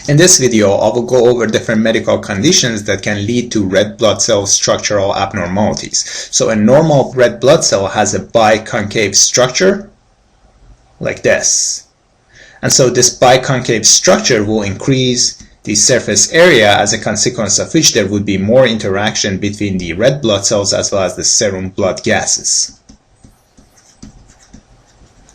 In this video, I will go over different medical conditions that can lead to red blood cell structural abnormalities. So a normal red blood cell has a biconcave structure like this. And so this biconcave structure will increase the surface area, as a consequence of which there would be more interaction between the red blood cells as well as the serum blood gases.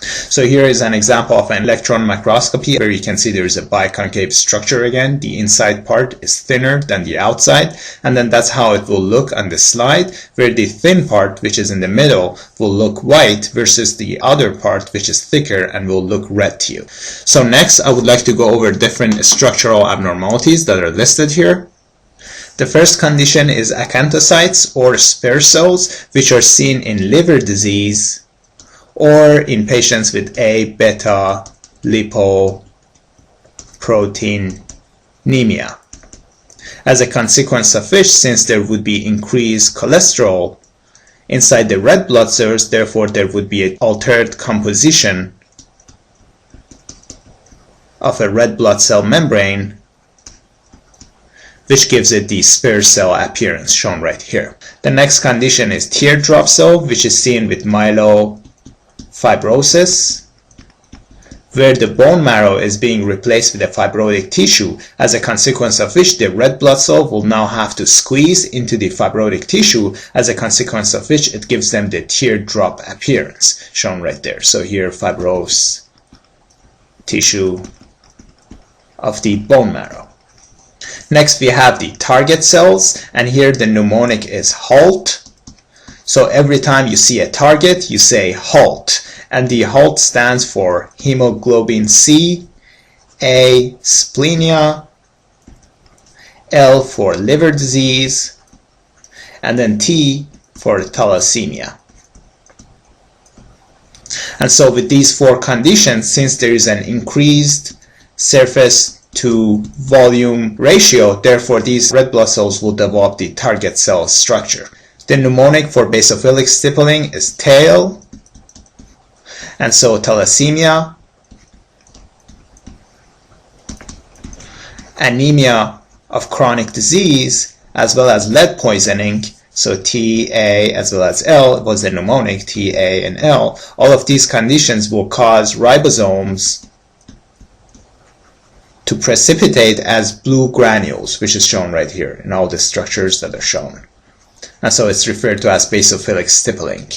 So here is an example of an electron microscopy where you can see there is a biconcave structure again. The inside part is thinner than the outside, and then that's how it will look on the slide, where the thin part, which is in the middle, will look white versus the other part, which is thicker and will look red to you. So next, I would like to go over different structural abnormalities that are listed here. The first condition is acanthocytes or spare cells, which are seen in liver disease or in patients with A-beta lipoproteinemia. As a consequence of which, since there would be increased cholesterol inside the red blood cells, therefore there would be an altered composition of a red blood cell membrane, which gives it the spare cell appearance shown right here. The next condition is teardrop cell, which is seen with myelofibrosis, where the bone marrow is being replaced with a fibrotic tissue, as a consequence of which the red blood cell will now have to squeeze into the fibrotic tissue, as a consequence of which it gives them the teardrop appearance shown right there. So here, fibrous tissue of the bone marrow. Next, we have the target cells, and here the mnemonic is HALT. So every time you see a target, you say HALT, and the HALT stands for hemoglobin C, A, splenia, L for liver disease, and then T for thalassemia. And so with these four conditions, since there is an increased surface to volume ratio, therefore these red blood cells will develop the target cell structure. The mnemonic for basophilic stippling is TAIL, and so thalassemia, anemia of chronic disease, as well as lead poisoning, so TA as well as L was the mnemonic, TA and L. All of these conditions will cause ribosomes to precipitate as blue granules, which is shown right here in all the structures that are shown. And so it's referred to as basophilic stippling.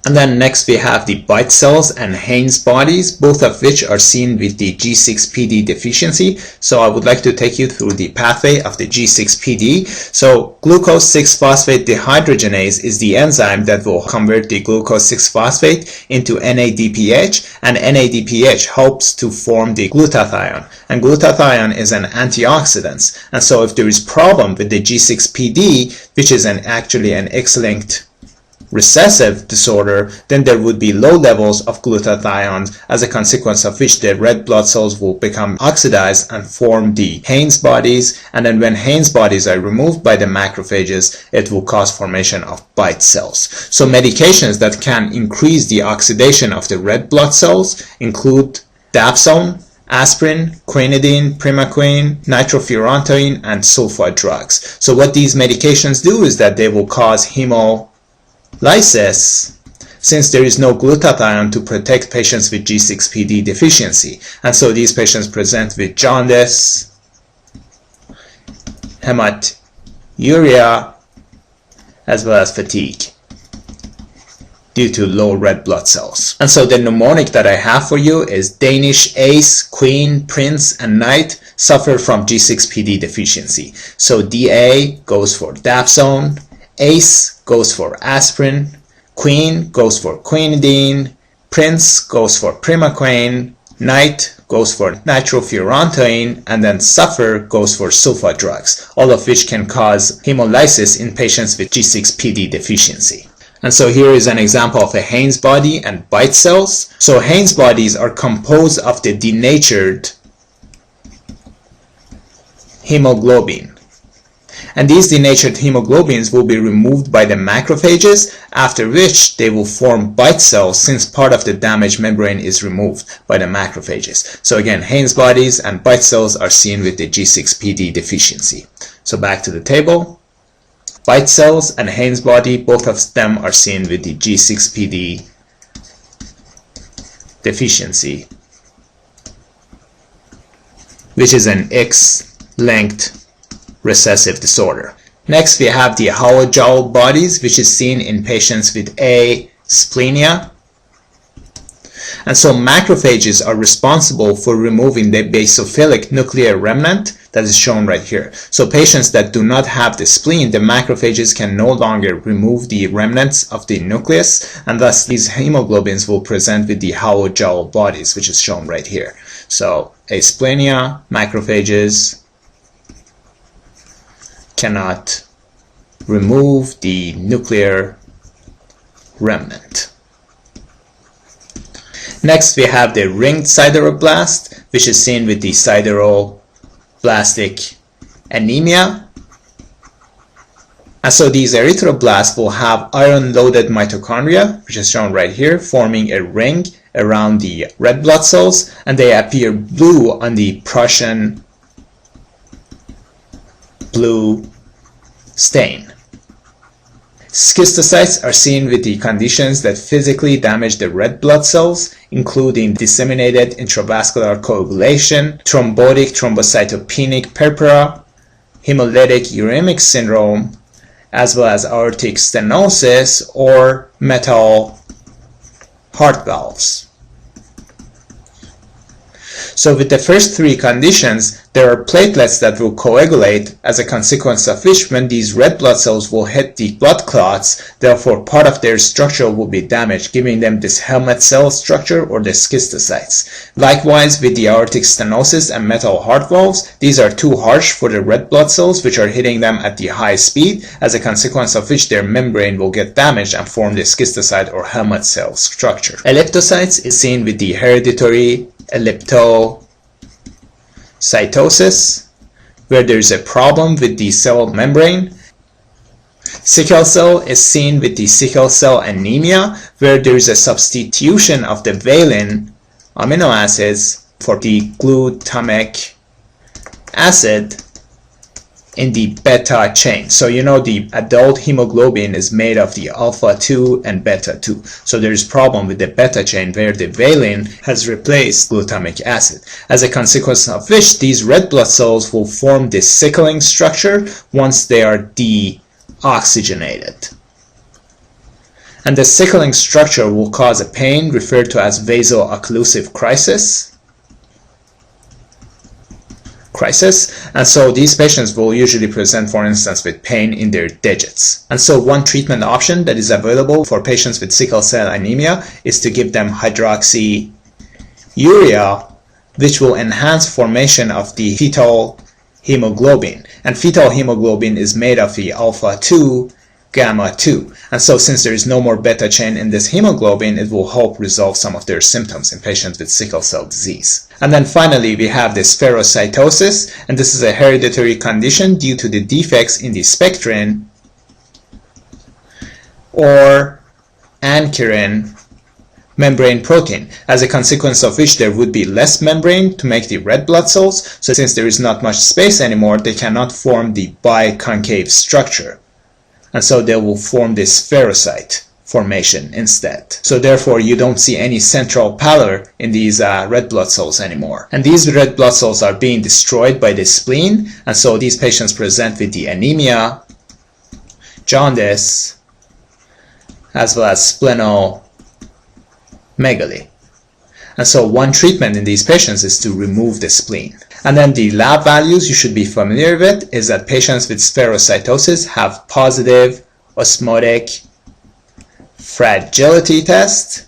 And then next we have the Bite cells and Haynes bodies, both of which are seen with the G6PD deficiency. So I would like to take you through the pathway of the G6PD. So glucose 6-phosphate dehydrogenase is the enzyme that will convert the glucose 6-phosphate into NADPH, and NADPH helps to form the glutathione. And glutathione is an antioxidant. And so if there is problem with the G6PD, which is actually an X-linked recessive disorder, then there would be low levels of glutathione, as a consequence of which the red blood cells will become oxidized and form the Haynes bodies, and then when Haynes bodies are removed by the macrophages, it will cause formation of Bite cells. So medications that can increase the oxidation of the red blood cells include dapsone, aspirin, quinidine, primaquine, nitrofurantoin, and sulfite drugs. So what these medications do is that they will cause hemolysis, since there is no glutathione to protect patients with G6PD deficiency. And so these patients present with jaundice, hematuria, as well as fatigue due to low red blood cells. And so the mnemonic that I have for you is Danish ace, queen, prince, and knight suffer from G6PD deficiency. So DA goes for dapsone, ace goes for aspirin, queen goes for quinidine, prince goes for primaquine, knight goes for nitrofurantoin, and then suffer goes for sulfite drugs, all of which can cause hemolysis in patients with G6PD deficiency. And so here is an example of a Haynes body and Bite cells. So Haynes bodies are composed of the denatured hemoglobin. And these denatured hemoglobins will be removed by the macrophages, after which they will form bite cells since part of the damaged membrane is removed by the macrophages. So again, Haynes bodies and bite cells are seen with the G6PD deficiency. So back to the table. Bite cells and Haynes body, both of them are seen with the G6PD deficiency, which is an X-linked recessive disorder. Next, we have the hollow jowl bodies, which is seen in patients with asplenia. And so macrophages are responsible for removing the basophilic nuclear remnant that is shown right here. So patients that do not have the spleen, the macrophages can no longer remove the remnants of the nucleus, and thus these hemoglobins will present with the hollow jowl bodies, which is shown right here. So asplenia, macrophages cannot remove the nuclear remnant. Next, we have the ringed sideroblast, which is seen with the sideroblastic anemia. And so these erythroblasts will have iron-loaded mitochondria, which is shown right here, forming a ring around the red blood cells, and they appear blue on the Prussian blue stain. Schistocytes are seen with the conditions that physically damage the red blood cells, including disseminated intravascular coagulation, thrombotic thrombocytopenic purpura, hemolytic uremic syndrome, as well as aortic stenosis or metal heart valves. So with the first three conditions, there are platelets that will coagulate, as a consequence of which when these red blood cells will hit the blood clots, therefore part of their structure will be damaged, giving them this helmet cell structure or the schistocytes. Likewise, with the aortic stenosis and metal heart valves, these are too harsh for the red blood cells, which are hitting them at the high speed, as a consequence of which their membrane will get damaged and form the schistocyte or helmet cell structure. Elliptocytes is seen with the hereditary elliptocytosis, where there is a problem with the cell membrane. Sickle cell is seen with the sickle cell anemia, where there is a substitution of the valine amino acids for the glutamic acid in the beta chain. So you know the adult hemoglobin is made of the alpha 2 and beta 2. So there is problem with the beta chain where the valine has replaced glutamic acid. As a consequence of which, these red blood cells will form this sickling structure once they are deoxygenated. And the sickling structure will cause a pain referred to as vaso-occlusive crisis. And so these patients will usually present, for instance, with pain in their digits. And so one treatment option that is available for patients with sickle cell anemia is to give them hydroxyurea, which will enhance formation of the fetal hemoglobin. And fetal hemoglobin is made of the alpha 2 gamma 2. And so since there is no more beta chain in this hemoglobin, it will help resolve some of their symptoms in patients with sickle cell disease. And then finally, we have this spherocytosis, and this is a hereditary condition due to the defects in the spectrin or ankyrin membrane protein, as a consequence of which there would be less membrane to make the red blood cells. So since there is not much space anymore, they cannot form the biconcave structure. And so they will form this spherocyte formation instead. So therefore, you don't see any central pallor in these red blood cells anymore. And these red blood cells are being destroyed by the spleen, and so these patients present with the anemia, jaundice, as well as splenomegaly. And so one treatment in these patients is to remove the spleen. And then the lab values you should be familiar with is that patients with spherocytosis have positive osmotic fragility test.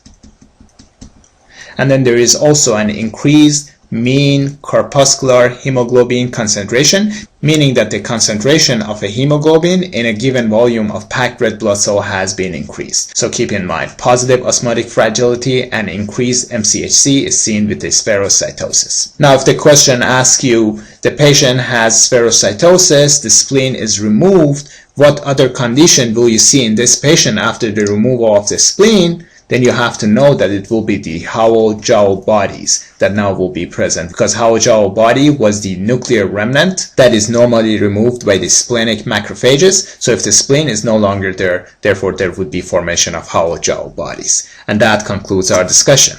And then there is also an increased mean corpuscular hemoglobin concentration, meaning that the concentration of a hemoglobin in a given volume of packed red blood cell has been increased. So keep in mind, positive osmotic fragility and increased MCHC is seen with the spherocytosis. Now, if the question asks you, the patient has spherocytosis, the spleen is removed, what other condition will you see in this patient after the removal of the spleen? Then you have to know that it will be the Howell-Jowl bodies that now will be present, because Howell-Jowl body was the nuclear remnant that is normally removed by the splenic macrophages. So if the spleen is no longer there, therefore there would be formation of Howell-Jowl bodies. And that concludes our discussion.